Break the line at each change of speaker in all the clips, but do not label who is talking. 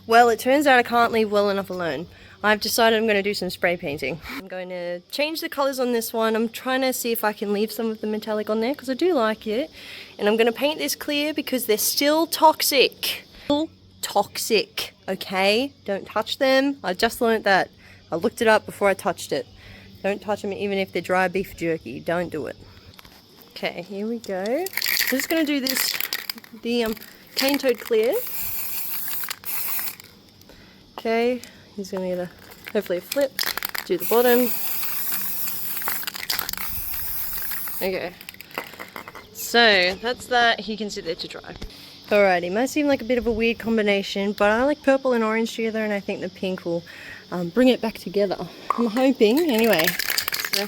Well, it turns out I can't leave well enough alone. I've decided I'm going to do some spray painting. I'm going to change the colours on this one. I'm trying to see if I can leave some of the metallic on there because I do like it. And I'm going to paint this clear because they're still toxic. Still toxic, okay? Don't touch them. I just learnt that. I looked it up before I touched it. Don't touch them even if they're dry beef jerky. Don't do it. Okay, here we go. I'm just going to do this, the cane toad clear. Okay, he's going to get hopefully a flip, do the bottom. Okay, so that's that. He can sit there to dry. Alrighty, might seem like a bit of a weird combination, but I like purple and orange together, and I think the pink will bring it back together. I'm hoping, anyway. So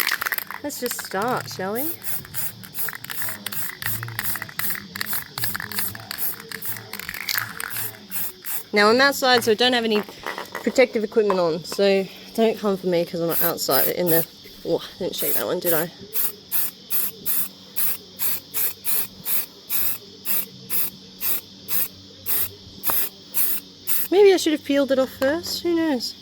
let's just start, shall we? Now I'm outside, so I don't have any protective equipment on, so don't come for me because I'm not outside in the... Oh, I didn't shake that one, did I? Maybe I should have peeled it off first, who knows?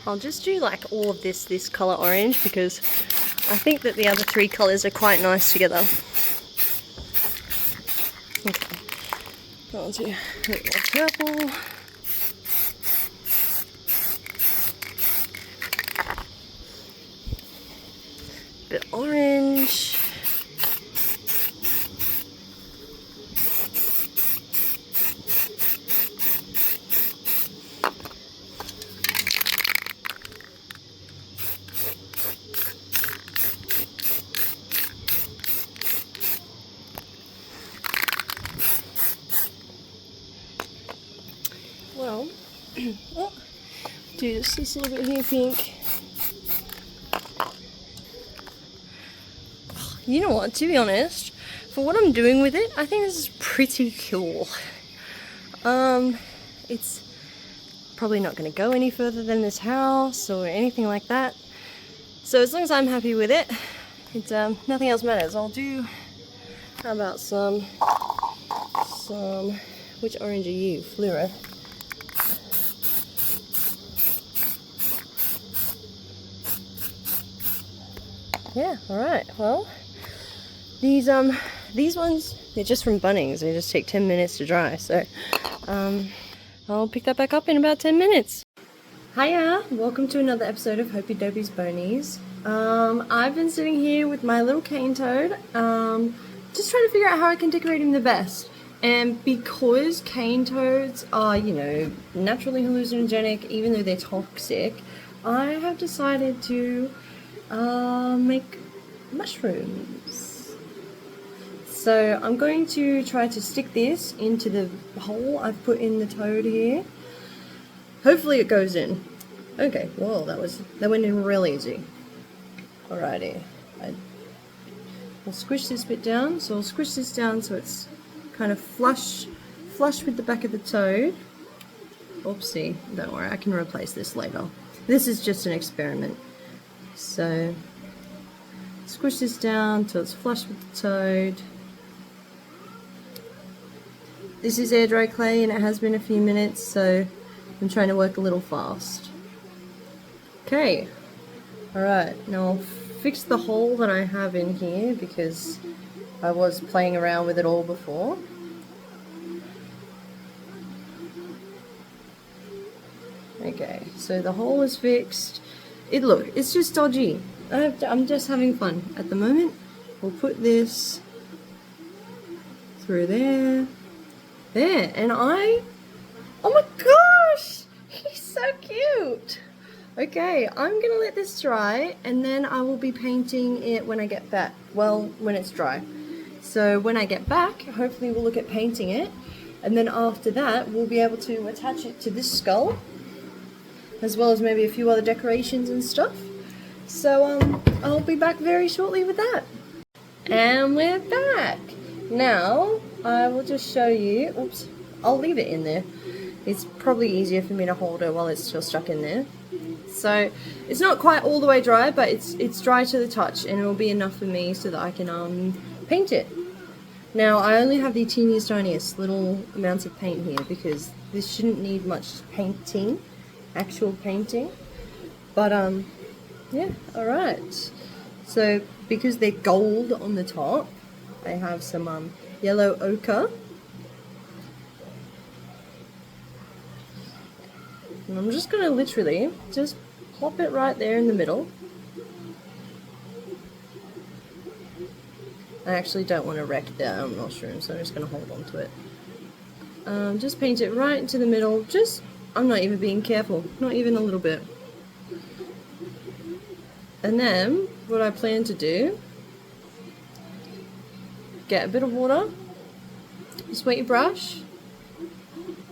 I'll just do like all of this colour orange because I think that the other three colours are quite nice together. Okay, go on to a bit more purple. Bit orange. Well, oh, do this little bit here pink. You know what, to be honest, for what I'm doing with it, I think this is pretty cool. It's probably not going to go any further than this house or anything like that. So as long as I'm happy with it, it's nothing else matters. I'll do, how about some, which orange are you? Fluoro. Yeah, alright, well, these ones, they're just from Bunnings, they just take 10 minutes to dry, so, I'll pick that back up in about 10 minutes. Hiya, welcome to another episode of Hopey Dopey's Bonies. I've been sitting here with my little cane toad, just trying to figure out how I can decorate him the best. And because cane toads are, you know, naturally hallucinogenic, even though they're toxic, I have decided to make mushrooms. So I'm going to try to stick this into the hole I've put in the toad here. Hopefully it goes in. Okay, well that went in real easy. Alrighty, I'll squish this bit down. So I'll squish this down so it's kind of flush with the back of the toad. Oopsie, don't worry, I can replace this later. This is just an experiment. So squish this down till it's flush with the toad. This is air dry clay and it has been a few minutes, so I'm trying to work a little fast. Okay, alright, now I'll fix the hole that I have in here because I was playing around with it all before. Okay, so the hole is fixed. Look, it's just dodgy. I'm just having fun at the moment. We'll put this through there. There, and oh my gosh! He's so cute! Okay, I'm gonna let this dry, and then I will be painting it when I get back. Well, when it's dry. So when I get back, hopefully we'll look at painting it, and then after that, we'll be able to attach it to this skull, as well as maybe a few other decorations and stuff. So I'll be back very shortly with that. And we're back. Now I will just show you. Oops, I'll leave it in there. It's probably easier for me to hold it while it's still stuck in there. So it's not quite all the way dry, but it's dry to the touch, and it will be enough for me so that I can paint it. Now I only have the teeniest tiniest little amounts of paint here because this shouldn't need much painting, actual painting. But yeah, alright. So because they're gold on the top, I have some yellow ochre. And I'm just gonna literally just plop it right there in the middle. I actually don't want to wreck the mushroom, so I'm just going to hold on to it. Just paint it right into the middle. I'm not even being careful, not even a little bit. And then, what I plan to do, get a bit of water, just wet your brush,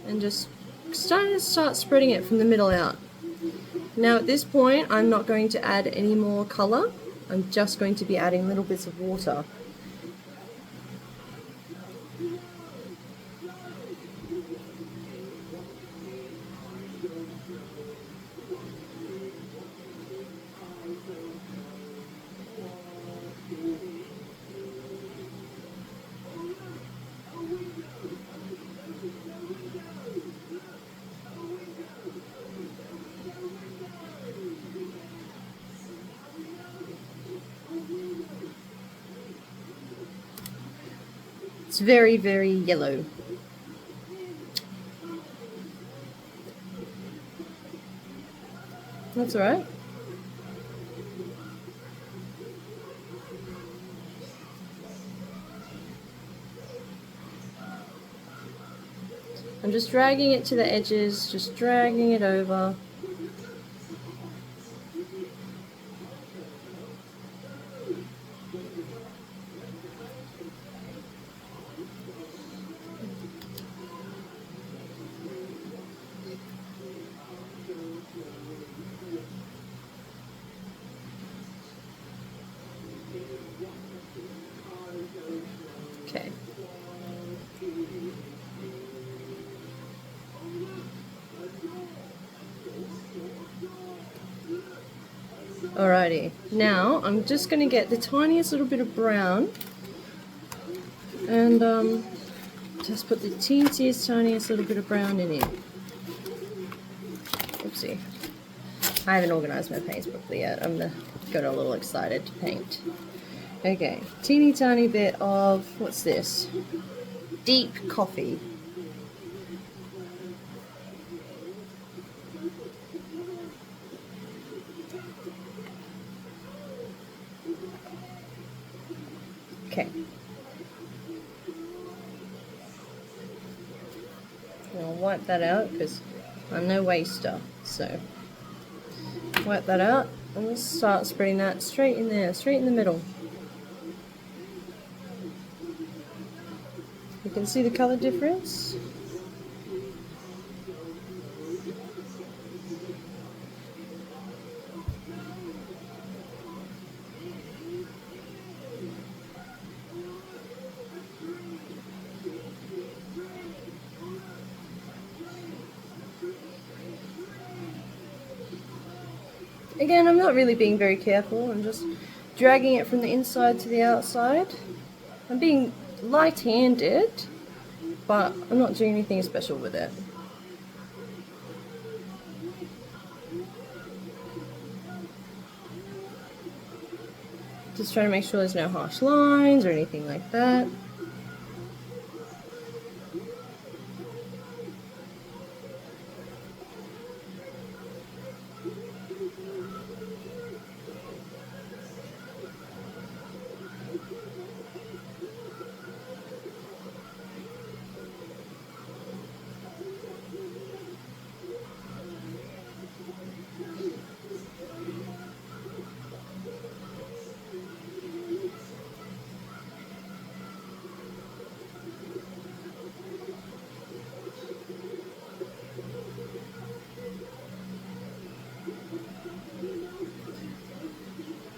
and just start spreading it from the middle out. Now at this point, I'm not going to add any more colour. I'm just going to be adding little bits of water. It's very, very yellow. That's alright. I'm just dragging it to the edges, just dragging it over. Okay. Alrighty, now I'm just going to get the tiniest little bit of brown and just put the teeniest tiniest little bit of brown in it. Oopsie. I haven't organised my paints properly yet. I'm got a little excited to paint. Okay, teeny tiny bit of, what's this? Deep coffee. Okay. I'll wipe that out because I'm no waster. So wipe that out and we'll start spreading that straight in there, straight in the middle. You can see the colour difference. Again, I'm not really being very careful. I'm just dragging it from the inside to the outside. I'm being light-handed, but I'm not doing anything special with it. Just trying to make sure there's no harsh lines or anything like that.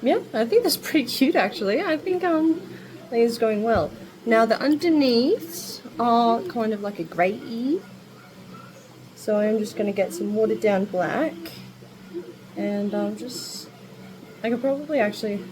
Yeah, I think that's pretty cute actually. I think it's going well. Now the underneaths are kind of like a grey-y. So I'm just going to get some watered down black, and I could probably actually,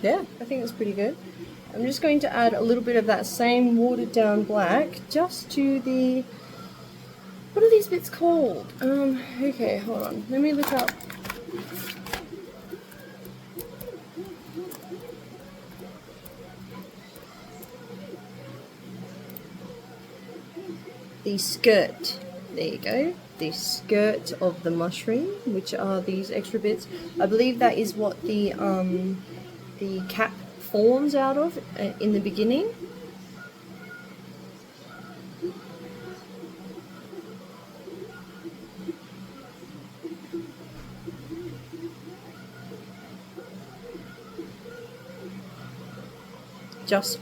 yeah, I think that's pretty good. I'm just going to add a little bit of that same watered down black just to the, what are these bits called? Okay, hold on, let me look up. The skirt, there you go, the skirt of the mushroom, which are these extra bits. I believe that is what the cap forms out of in the beginning.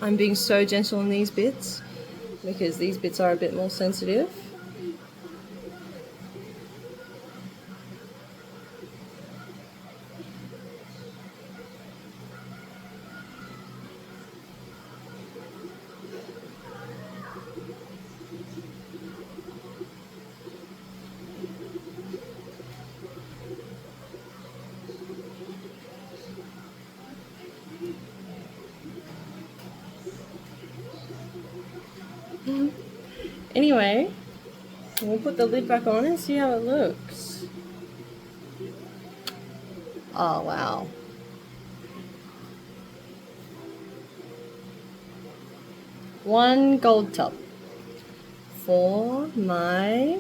I'm being so gentle on these bits because these bits are a bit more sensitive. Anyway, we'll put the lid back on and see how it looks. Oh wow. One gold top for my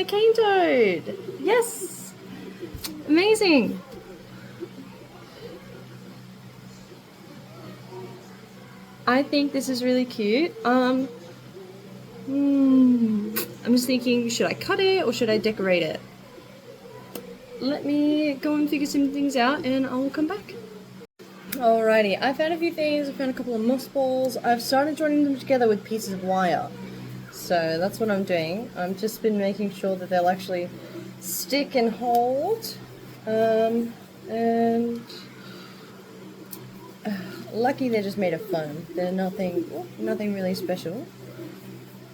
cane toad. Yes! Amazing! I think this is really cute. I'm just thinking, should I cut it or should I decorate it? Let me go and figure some things out and I'll come back. Alrighty, I found a few things. I found a couple of moss balls. I've started joining them together with pieces of wire. So that's what I'm doing. I've just been making sure that they'll actually stick and hold. And lucky they're just made of foam. They're nothing really special.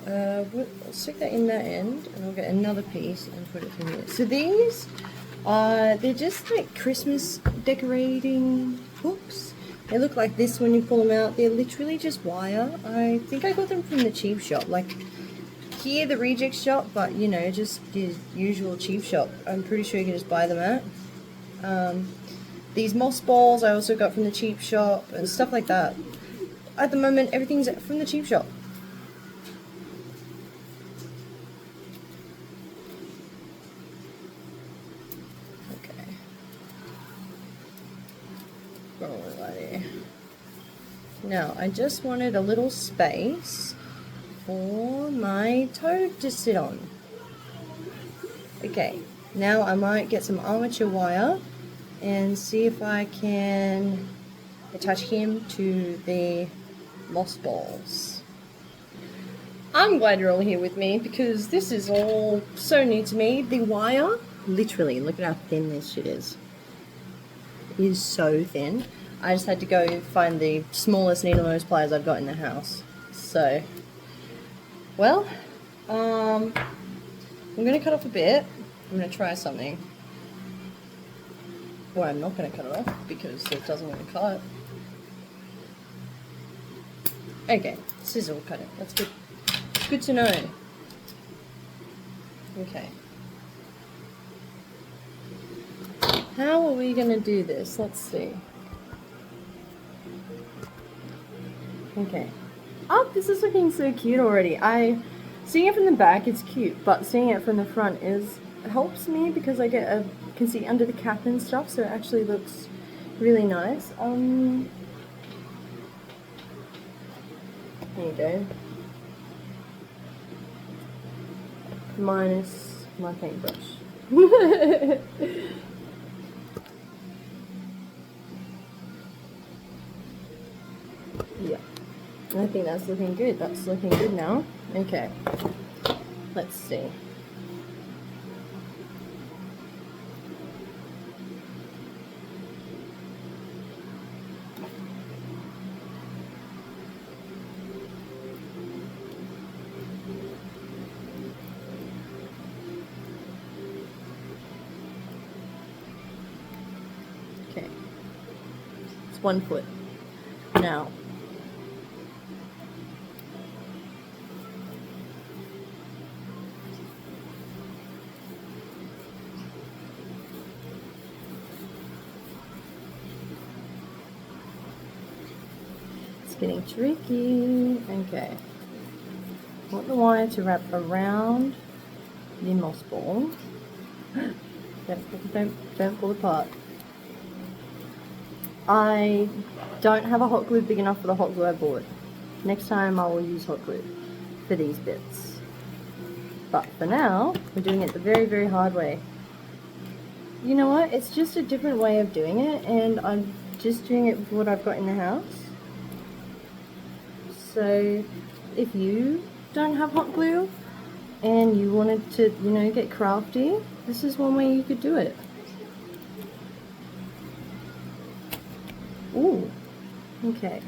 I'll stick that in that end, and I'll get another piece and put it through here. So these, they're just like Christmas decorating hooks. They look like this when you pull them out. They're literally just wire. I think I got them from the cheap shop, like here the reject shop, but you know, just the usual cheap shop. I'm pretty sure you can just buy them at. These moss balls I also got from the cheap shop and stuff like that. At the moment, everything's from the cheap shop. Okay. Alrighty. Now, I just wanted a little space for my toad to sit on. Okay, now I might get some armature wire and see if I can attach him to the moss balls. I'm glad you're all here with me because this is all so new to me. The wire, literally, look at how thin this shit is. It is so thin. I just had to go find the smallest needle nose pliers I've got in the house. So, well, I'm going to cut off a bit. I'm going to try something. Or I'm not going to cut it off because it doesn't want to cut. Okay, scissor will cut it. That's good. Good to know. Okay. How are we going to do this? Let's see. Okay. Oh, this is looking so cute already. Seeing it from the back, it's cute, but seeing it from the front helps me because I can see under the cap and stuff, so it actually looks really nice. There you go. Minus my paintbrush. Yeah, I think that's looking good. That's looking good now. Okay, let's see. Okay, it's 1 foot now. It's getting tricky. Okay, I want the wire to wrap around the moss ball. Don't pull apart. I don't have a hot glue big enough for the hot glue I bought. Next time I will use hot glue for these bits. But for now, we're doing it the very, very hard way. You know what? It's just a different way of doing it, and I'm just doing it with what I've got in the house. So if you don't have hot glue and you wanted to, you know, get crafty, this is one way you could do it. Ooh, okay.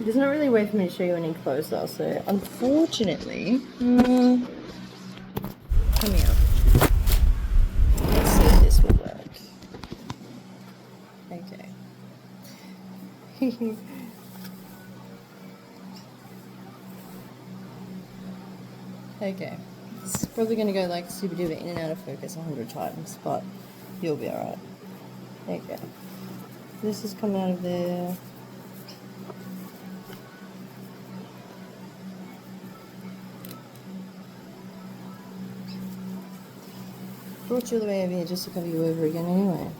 There's not really a way for me to show you any closer, so unfortunately, come here. Let's see if this will work. Okay. Okay, it's probably going to go like super duper in and out of focus 100 times, but you'll be alright. Okay, this has come out of there. Brought you all the way over here just to cover you over again anyway.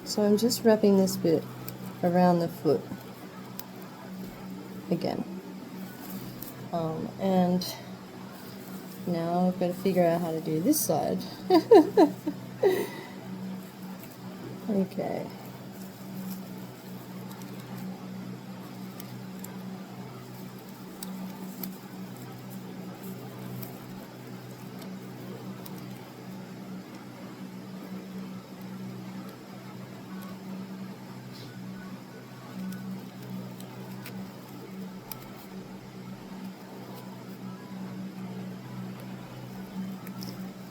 So I'm just wrapping this bit around the foot again. And now I've got to figure out how to do this side. Okay.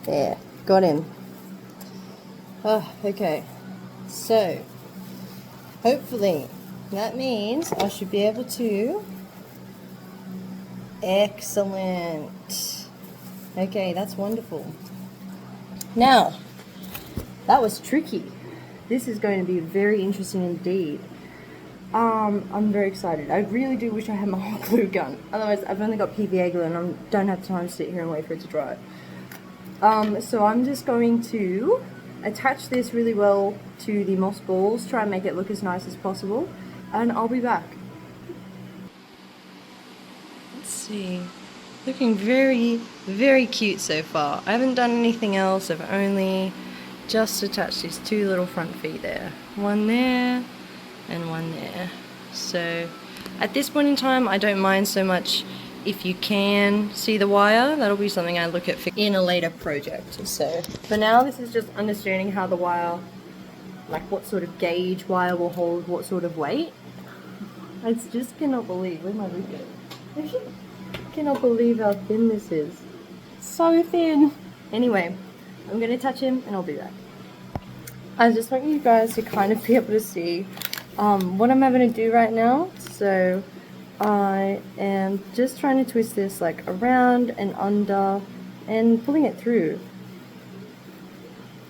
There, got him. Oh, okay. So, hopefully, that means I should be able to... Excellent. Okay, that's wonderful. Now, that was tricky. This is going to be very interesting indeed. I'm very excited. I really do wish I had my hot glue gun. Otherwise, I've only got PVA glue and I don't have time to sit here and wait for it to dry. So I'm just going to attach this really well to the moss balls, try and make it look as nice as possible, and I'll be back. Let's see. Looking very, very cute so far. I haven't done anything else. I've only just attached these two little front feet there. One there and one there. So at this point in time, I don't mind so much if you can see the wire. That'll be something I look at in a later project. So for now, this is just understanding how the wire, like what sort of gauge wire will hold what sort of weight. I just cannot believe, where's my loop go? I cannot believe how thin this is. So thin. Anyway, I'm gonna touch him and I'll be back. I just want you guys to kind of be able to see what I'm having to do right now. So I am just trying to twist this like around and under and pulling it through.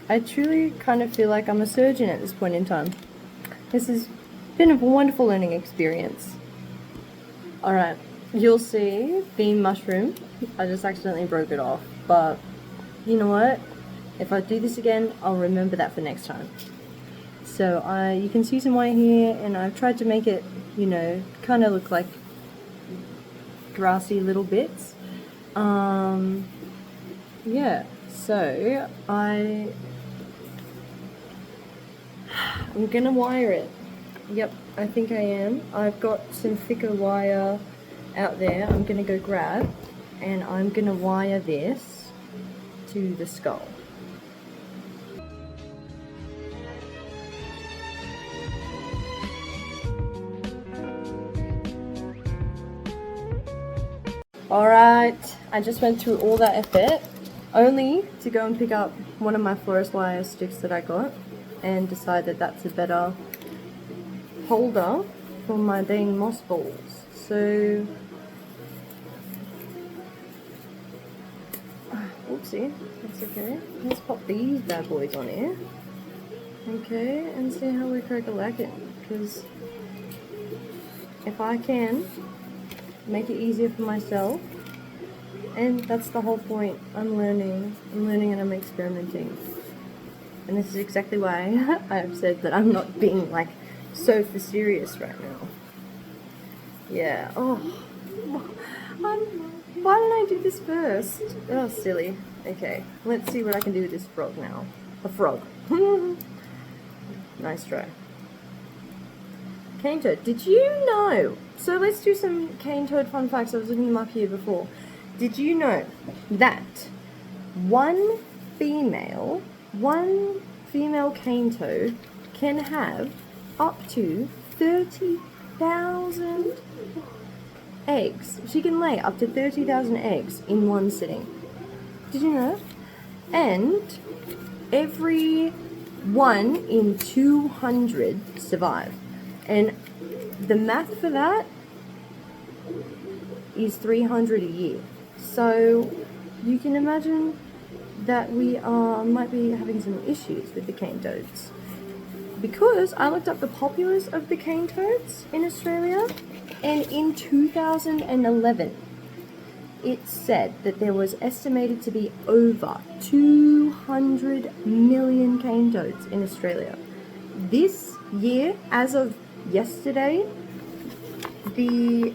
I truly kind of feel like I'm a surgeon at this point in time. This has been a wonderful learning experience. Alright, you'll see the mushroom. I just accidentally broke it off, but you know what? If I do this again, I'll remember that for next time. So you can see some white here, and I've tried to make it, you know, kind of look like grassy little bits. Yeah, so I'm gonna wire it. Yep, I think I am. I've got some thicker wire out there I'm gonna go grab, and I'm gonna wire this to the skull. Alright, I just went through all that effort only to go and pick up one of my florist wire sticks that I got and decide that that's a better holder for my dang moss balls. So, oopsie, that's okay. Let's pop these bad boys on here. Okay, and see how we crack a lacking, because if I can make it easier for myself, and that's the whole point. I'm learning and I'm experimenting, and this is exactly why I've said that I'm not being like so for serious right now. Yeah. Oh, why didn't I do this first? Oh, silly. Okay, let's see what I can do with this frog now. A frog. Nice try. Cane toad. Did you know? So let's do some cane toad fun facts. I was looking them up here before. Did you know that one female cane toad can have up to 30,000 eggs? She can lay up to 30,000 eggs in one sitting. Did you know? And every 1 in 200 survive. And the math for that is 300 a year. So you can imagine that we might be having some issues with the cane toads. Because I looked up the populace of the cane toads in Australia, and in 2011 it said that there was estimated to be over 200 million cane toads in Australia. This year, as of yesterday, the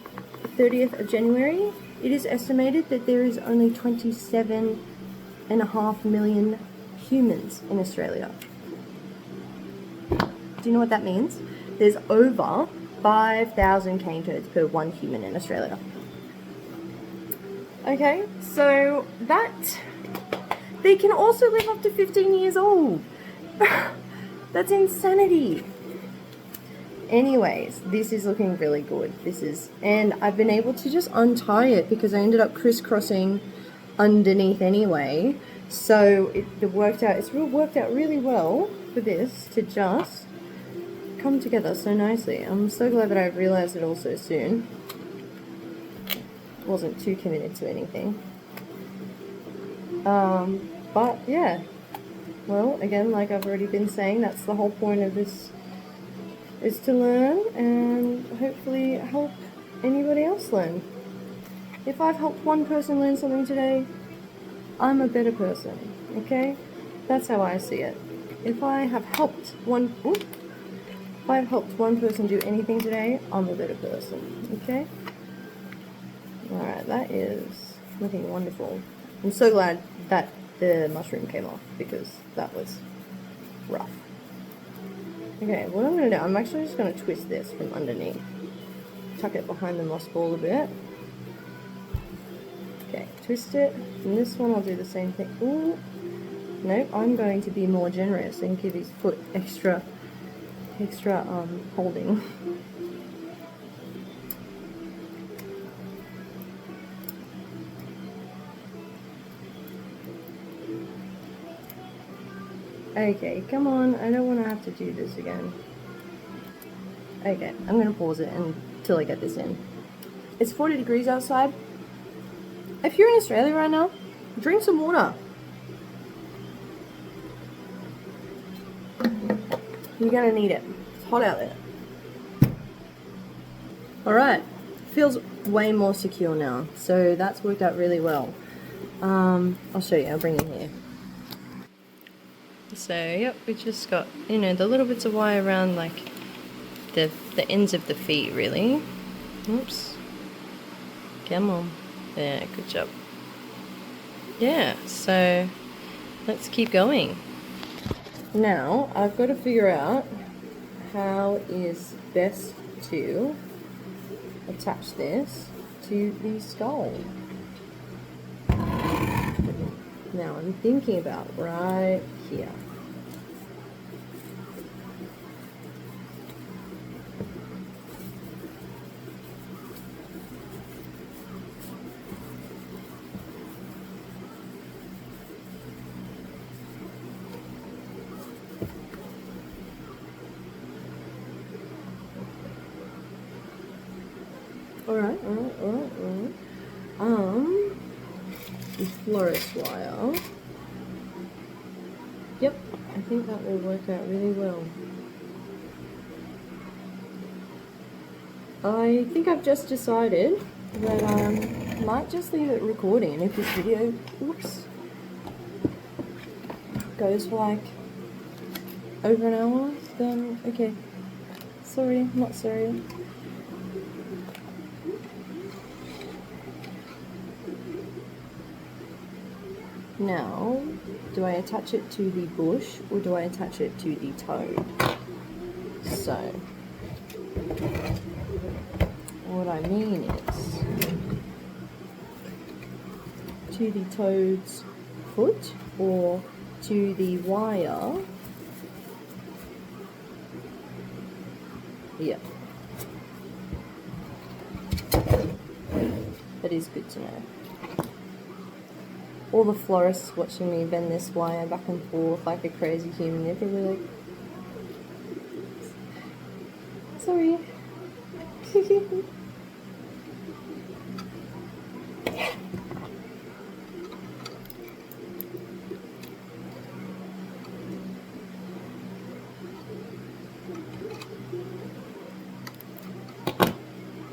30th of January, it is estimated that there is only 27.5 million humans in Australia. Do you know what that means? There's over 5,000 cane toads per 1 human in Australia. Okay, so they can also live up to 15 years old. That's insanity. Anyways, this is looking really good. And I've been able to just untie it because I ended up crisscrossing underneath anyway. So it worked out. It's worked out really well for this to just come together so nicely. I'm so glad that I realized it all so soon. Wasn't too committed to anything. But yeah. Well, again, like I've already been saying, that's the whole point of this, is to learn and hopefully help anybody else learn. If I've helped one person learn something today, I'm a better person, okay? That's how I see it. If I have helped one person do anything today, I'm a better person, okay? Alright, that is looking wonderful. I'm so glad that the mushroom came off because that was rough. Okay, what I'm going to do, I'm actually just going to twist this from underneath. Tuck it behind the moss ball a bit. Okay, twist it. And this one I'll do the same thing. Ooh. Nope, I'm going to be more generous and give his foot extra holding. Okay, come on, I don't want to have to do this again. Okay, I'm going to pause it until I get this in. It's 40 degrees outside. If you're in Australia right now, drink some water. You're going to need it. It's hot out there. Alright, feels way more secure now, so that's worked out really well. I'll show you, I'll bring you here. So, yep, we just got, you know, the little bits of wire around, like, the ends of the feet, really. Oops. Come on. Yeah, good job. Yeah, so let's keep going. Now, I've got to figure out how is best to attach this to the skull. Now, I'm thinking about right here. Alright. The florist wire. Yep, I think that will work out really well. I think I've just decided that I might just leave it recording, and if this video, goes for like over an hour, then okay. Sorry, not sorry. Now, do I attach it to the bush or do I attach it to the toad? So, what I mean is, to the toad's foot or to the wire. Yeah. That is good to know. All the florists watching me bend this wire back and forth like a crazy human, they're probably like, sorry.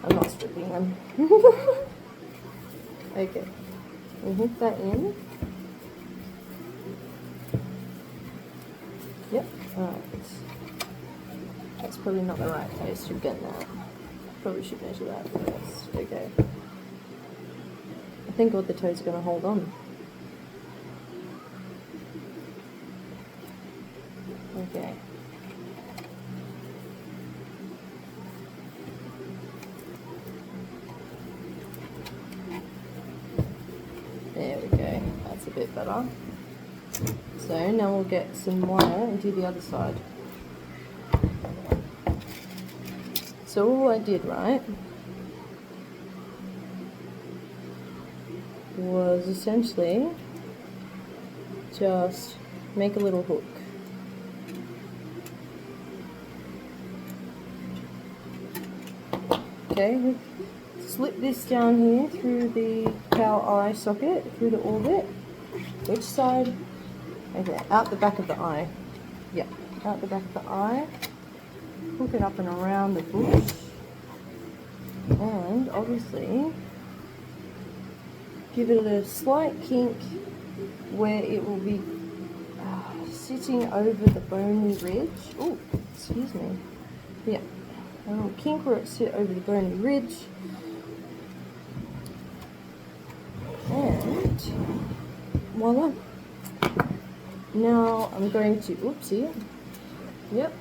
I'm not stripping them. Okay. We hook that in. Yep. Alright. That's probably not the right place to get that. Probably should measure that first. Okay. I think all the toad's going to hold on. Okay. There we go. That's a bit better. So now we'll get some wire and do the other side. So all I did, right, was essentially just make a little hook. Okay, slip this down here through the cow eye socket, through the orbit. Which side? Okay, out the back of the eye. Yep, out the back of the eye. Hook it up and around the bush. And obviously, give it a slight kink where it will be sitting over the bony ridge. Oh, excuse me. Yeah, a little kink where it sit over the bony ridge. And voila. Now I'm going to, oopsie. Yep.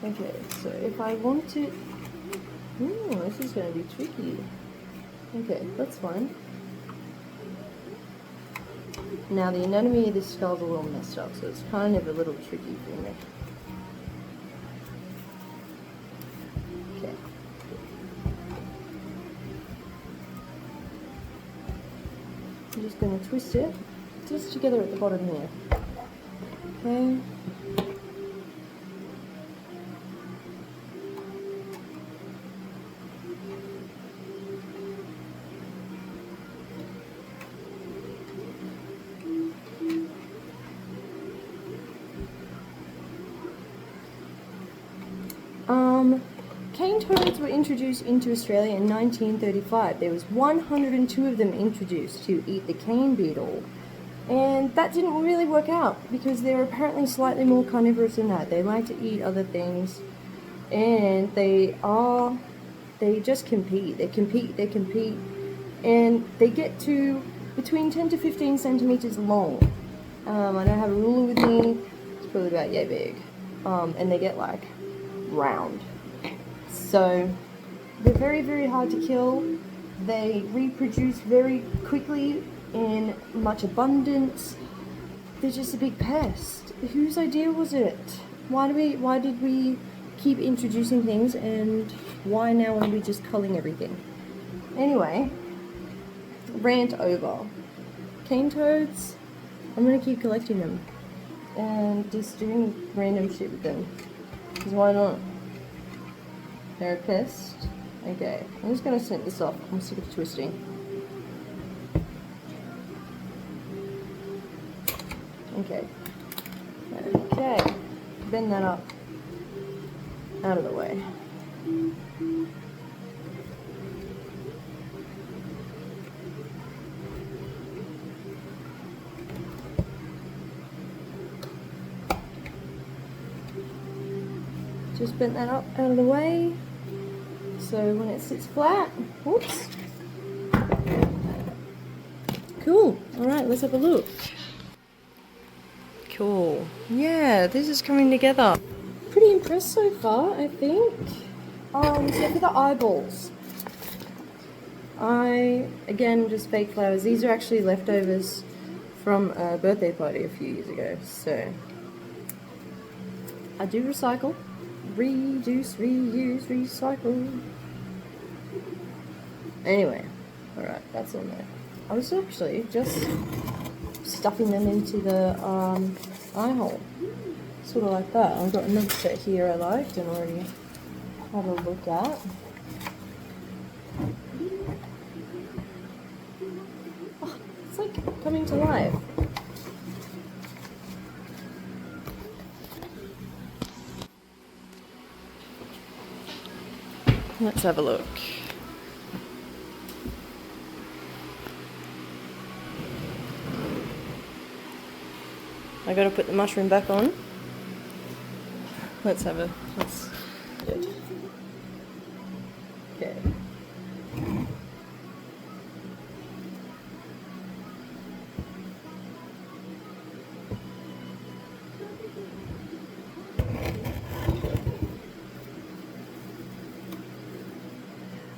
Okay, so if I want it, this is going to be tricky. Okay, that's fine. Now the anatomy of this skull's a little messed up, so it's kind of a little tricky for me. Okay. I'm just going to twist it just together at the bottom here. Okay. cane toads were introduced into Australia in 1935. There was 102 of them introduced to eat the cane beetle. And that didn't really work out because they're apparently slightly more carnivorous than that. They like to eat other things. And they just compete. They compete. And they get to between 10 to 15 centimeters long. I don't have a ruler with me. It's probably about yay big. And they get like round. So they're very, very hard to kill. They reproduce very quickly in much abundance. They're just a big pest. Whose idea was it? Why did we keep introducing things, and why now are we just culling everything? Anyway, rant over. Cane toads, I'm gonna keep collecting them and just doing random shit with them. Because why not? They're a pest. Okay, I'm just gonna snip this off. I'm sick of twisting. Okay. Okay. Bend that up. Out of the way. Just bent that up out of the way. So when it sits flat, whoops. Cool. Alright, let's have a look. Cool. Yeah, this is coming together. Pretty impressed so far, I think. So for the eyeballs, again, just fake flowers. These are actually leftovers from a birthday party a few years ago. So I do recycle. Reduce, reuse, recycle. Anyway, alright, that's on there. I was actually just stuffing them into the eye hole. Sort of like that. I've got another set here I liked and already had a look at. Oh, it's like coming to life. Let's have a look. I gotta put the mushroom back on. Let's good. Okay.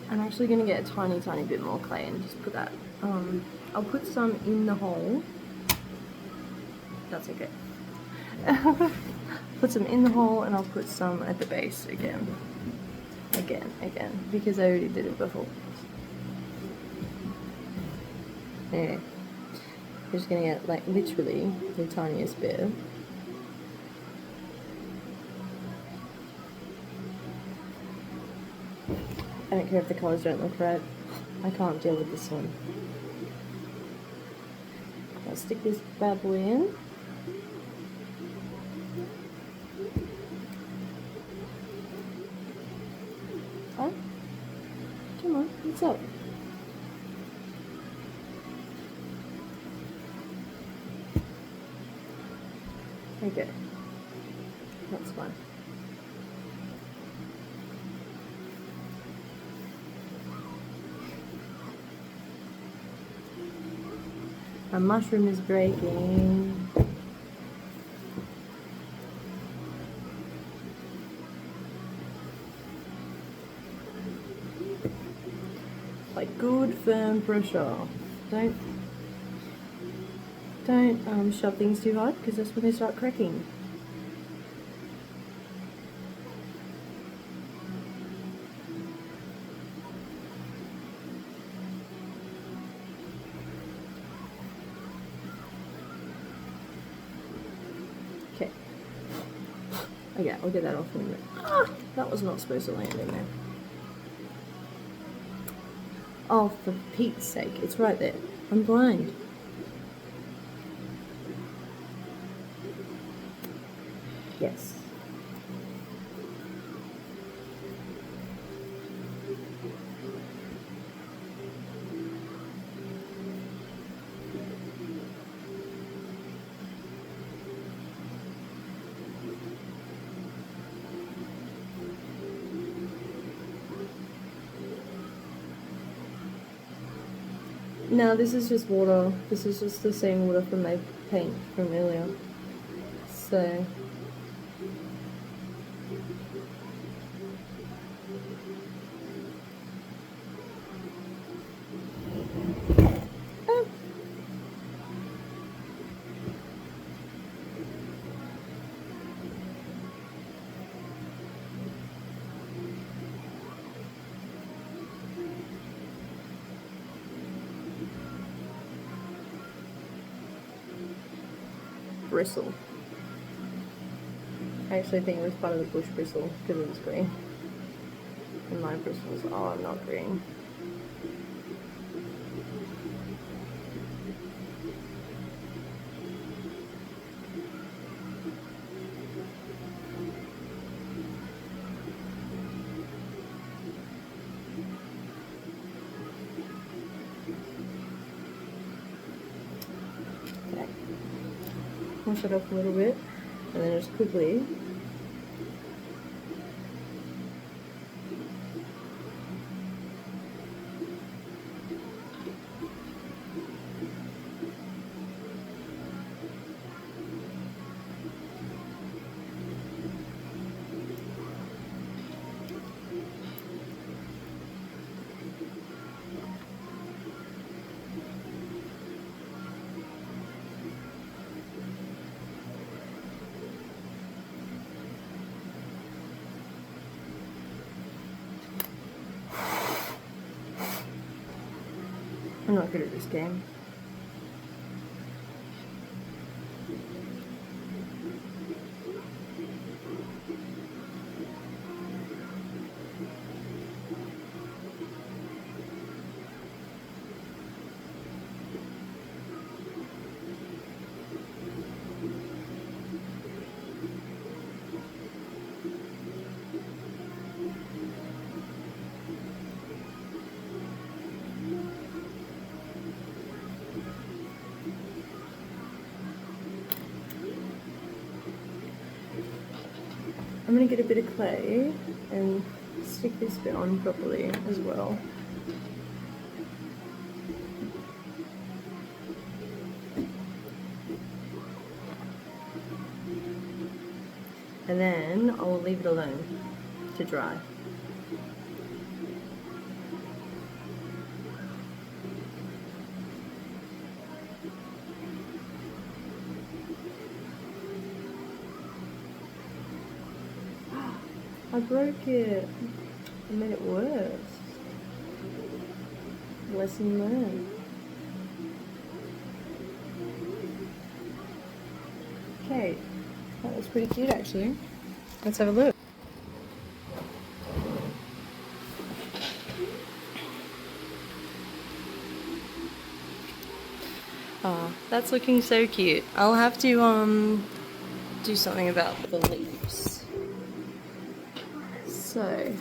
I'm actually gonna get a tiny bit more clay and just put that. I'll put some in the hole. That's okay. Put some in the hole and I'll put some at the base again, because I already did it before. Yeah, I'm just gonna get like literally the tiniest bit. I don't care if the colours don't look right. I can't deal with this one. I'll stick this bad boy in. Oh, come on, what's up? Okay, that's fine. A mushroom is breaking. Like good firm pressure. Don't shove things too hard because that's when they start cracking. Okay. Okay, I'll get that off in a minute. Ah, that was not supposed to land in there. Oh, for Pete's sake, it's right there. I'm blind. Yes. No, this is just water. This is just the same water from my paint from earlier. So... Oh. Bristle. I actually think it was part of the bush bristle because it was green. And my bristles are not green. Okay. Wash it off a little bit and then just quickly I'm not good at this game. I'm going to get a bit of clay and stick this bit on properly as well. And then I'll leave it alone to dry. I broke it. I made it worse. Lesson learned. Okay, that was pretty cute actually. Let's have a look. Oh, that's looking so cute. I'll have to do something about the leaves. So,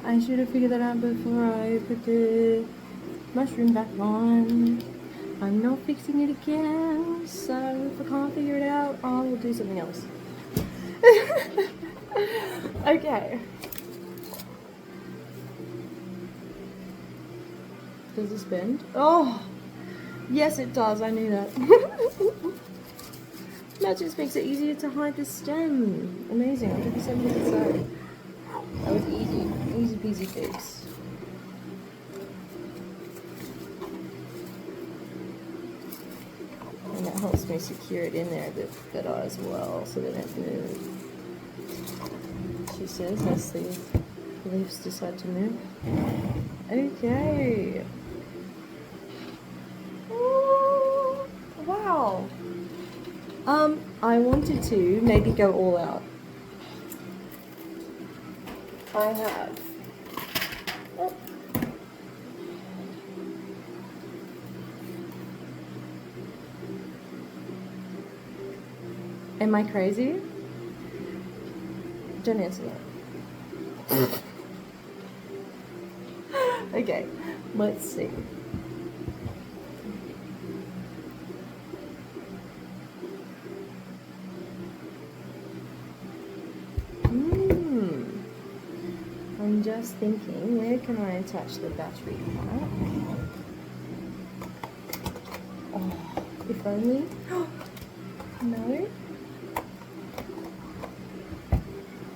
I should have figured that out before I put the mushroom back on. I'm not fixing it again, so if I can't figure it out, I will do something else. Okay. Does this bend? Oh! Yes, it does. I knew that. That just makes it easier to hide the stem. Amazing. I'll do the same with the side. That was easy. Easy peasy fix. And that helps me secure it in there a bit better as well, so they don't move. She says, as the leaves decide to move. Okay. Ooh, wow. I wanted to maybe go all out. I have. Oh. Am I crazy? Don't answer that. Okay, let's see. I'm just thinking, where can I attach the battery pack? If only. No.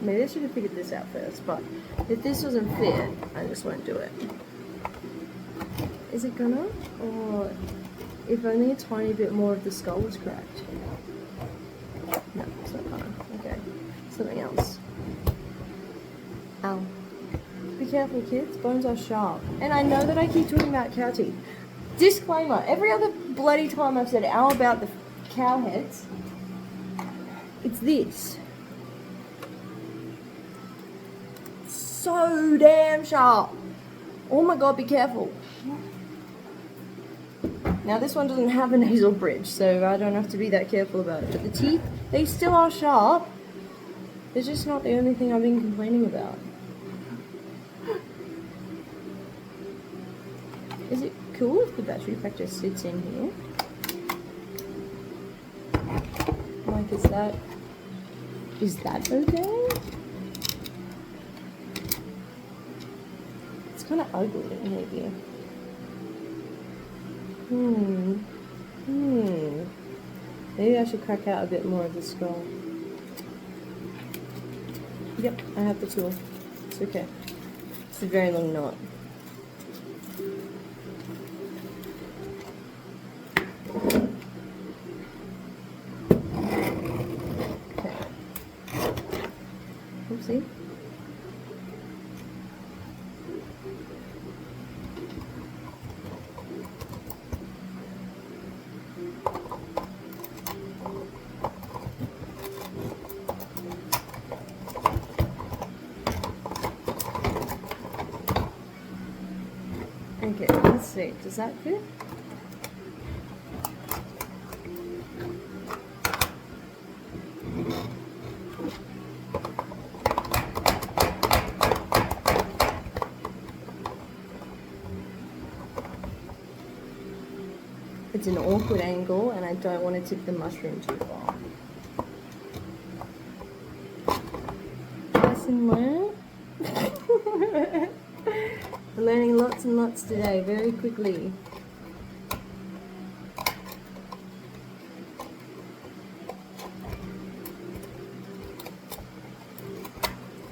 Maybe I should have figured this out first, but if this doesn't fit, I just won't do it. Is it gonna? Or if only a tiny bit more of the skull was cracked. No, it's not gonna. Okay. Something else. Ow. Be careful, kids. Bones are sharp. And I know that I keep talking about cow teeth. Disclaimer. Every other bloody time I've said ow about the cow heads, it's this. So damn sharp. Oh my god, be careful. Now this one doesn't have a nasal bridge, so I don't have to be that careful about it. But the teeth, they still are sharp. They're just not the only thing I've been complaining about. Is it cool if the battery pack just sits in here? Like, is that okay? It's kind of ugly, maybe. Maybe I should crack out a bit more of the skull. Yep, I have the tool. It's okay. It's a very long knot. Okay. Oopsie. Okay, let's see. Does that fit? It's an awkward angle, and I don't want to tip the mushroom too far. Lesson learned. We're learning lots and lots today, very quickly.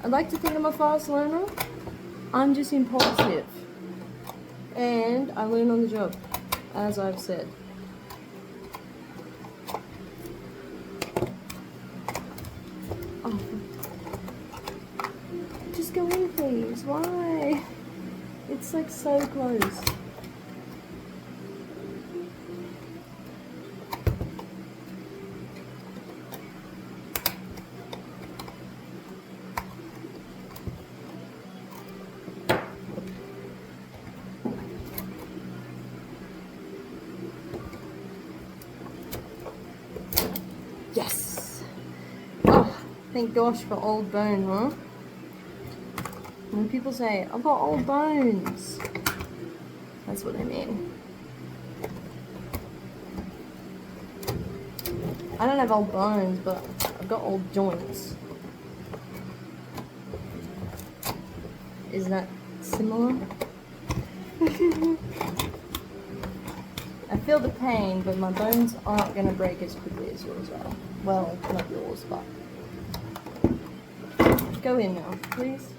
I'd like to think I'm a fast learner. I'm just impulsive. And I learn on the job, as I've said. Oh. Just go in, please. Why? It's like so close. Yes! Oh, thank gosh for old bone, huh? When people say, I've got old bones, that's what I mean. I don't have old bones, but I've got old joints. Is that similar? I feel the pain, but my bones aren't going to break as quickly as yours are. Well, not yours, but... Go in now, please.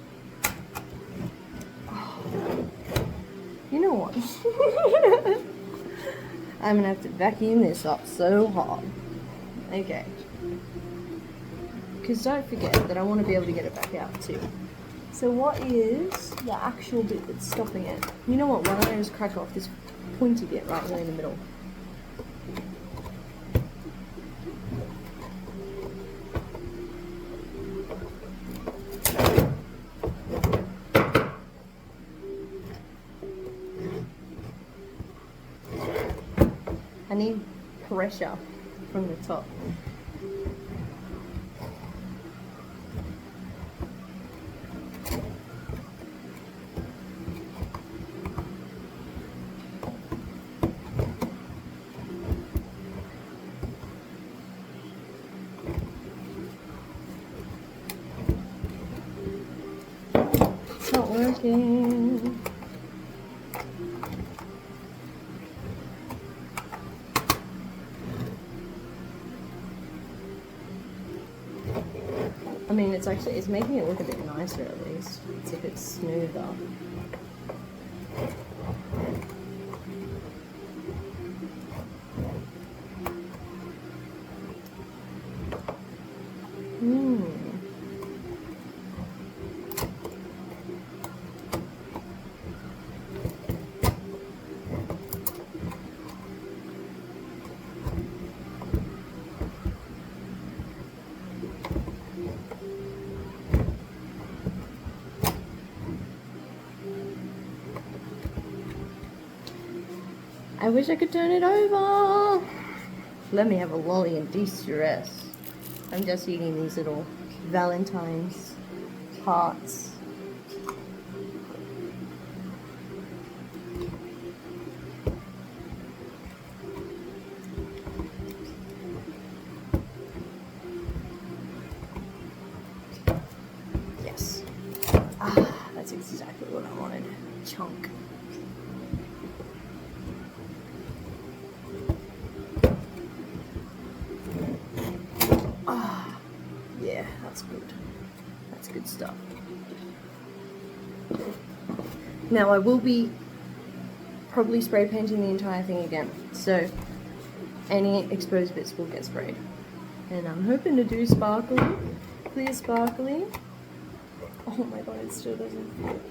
You know what? I'm gonna have to vacuum this up so hard. Okay. Because don't forget that I want to be able to get it back out too. So what is the actual bit that's stopping it? You know what? Why don't I just crack off this pointy bit right there in the middle? I need pressure from the top. It's not working. I mean, it's making it look a bit nicer at least. It's a bit smoother. I wish I could turn it over. Let me have a lolly and de-stress. I'm just eating these little Valentine's hearts. Yes. Ah, that's exactly what I wanted. Chunk. Yeah, that's good. That's good stuff. Now I will be probably spray painting the entire thing again, so any exposed bits will get sprayed. And I'm hoping to do sparkly, clear sparkly. Oh my god, it still doesn't fit.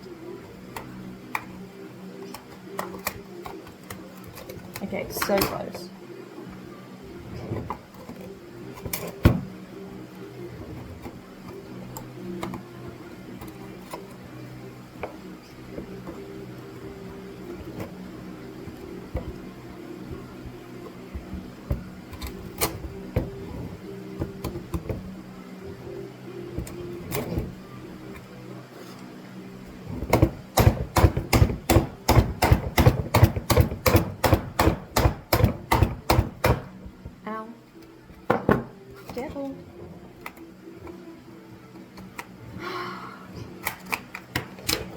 Okay, so close. Careful.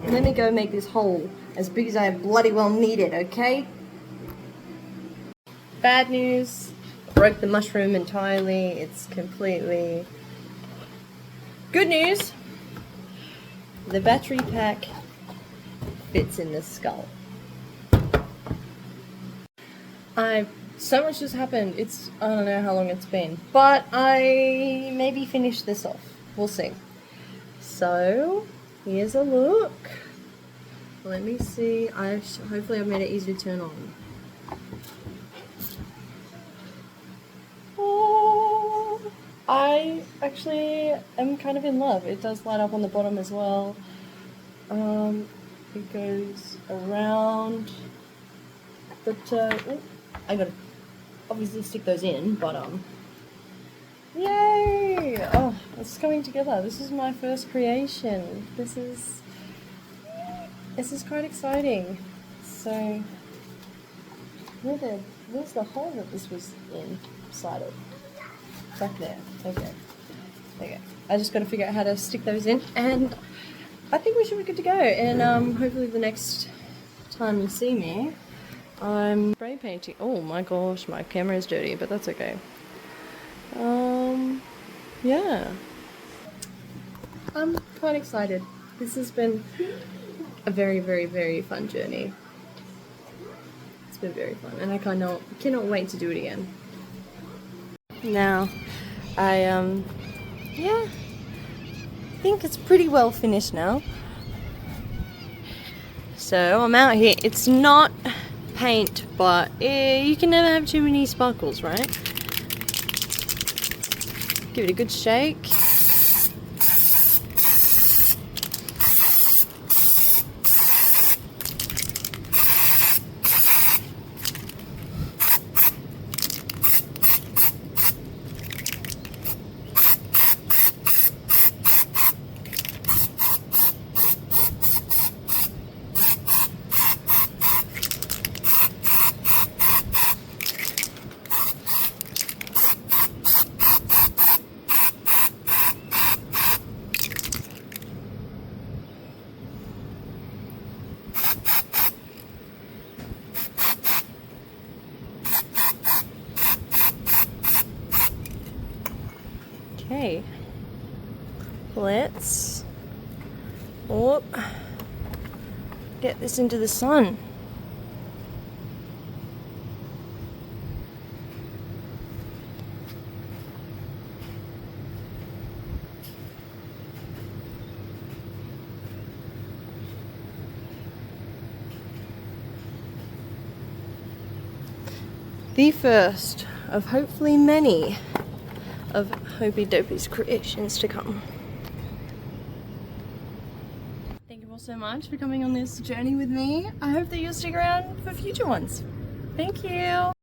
Let me go make this hole as big as I bloody well need it, okay? Bad news. Broke the mushroom entirely. It's completely... Good news. The battery pack fits in the skull. So much has happened. I don't know how long it's been, but I maybe finish this off. We'll see. So here's a look. Let me see. Hopefully I've made it easy to turn on. Oh, I actually am kind of in love. It does light up on the bottom as well. It goes around, but I gotta obviously stick those in, but yay! Oh, it's coming together. This is my first creation. This is quite exciting. So where's the hole that this was inside of? Back there. Okay. I just gotta figure out how to stick those in, and I think we should be good to go. And hopefully the next time you see me, I'm spray painting. Oh my gosh, my camera is dirty, but that's okay. Yeah. I'm quite excited. This has been a very, very, very fun journey. It's been very fun, and I cannot wait to do it again. Now, I think it's pretty well finished now. So I'm out here. It's not paint, but you can never have too many sparkles, right? Give it a good shake. Okay. let's get this into the sun. The first of hopefully many of Hopey Dopey's creations to come. Thank you all so much for coming on this journey with me. I hope that you'll stick around for future ones. Thank you.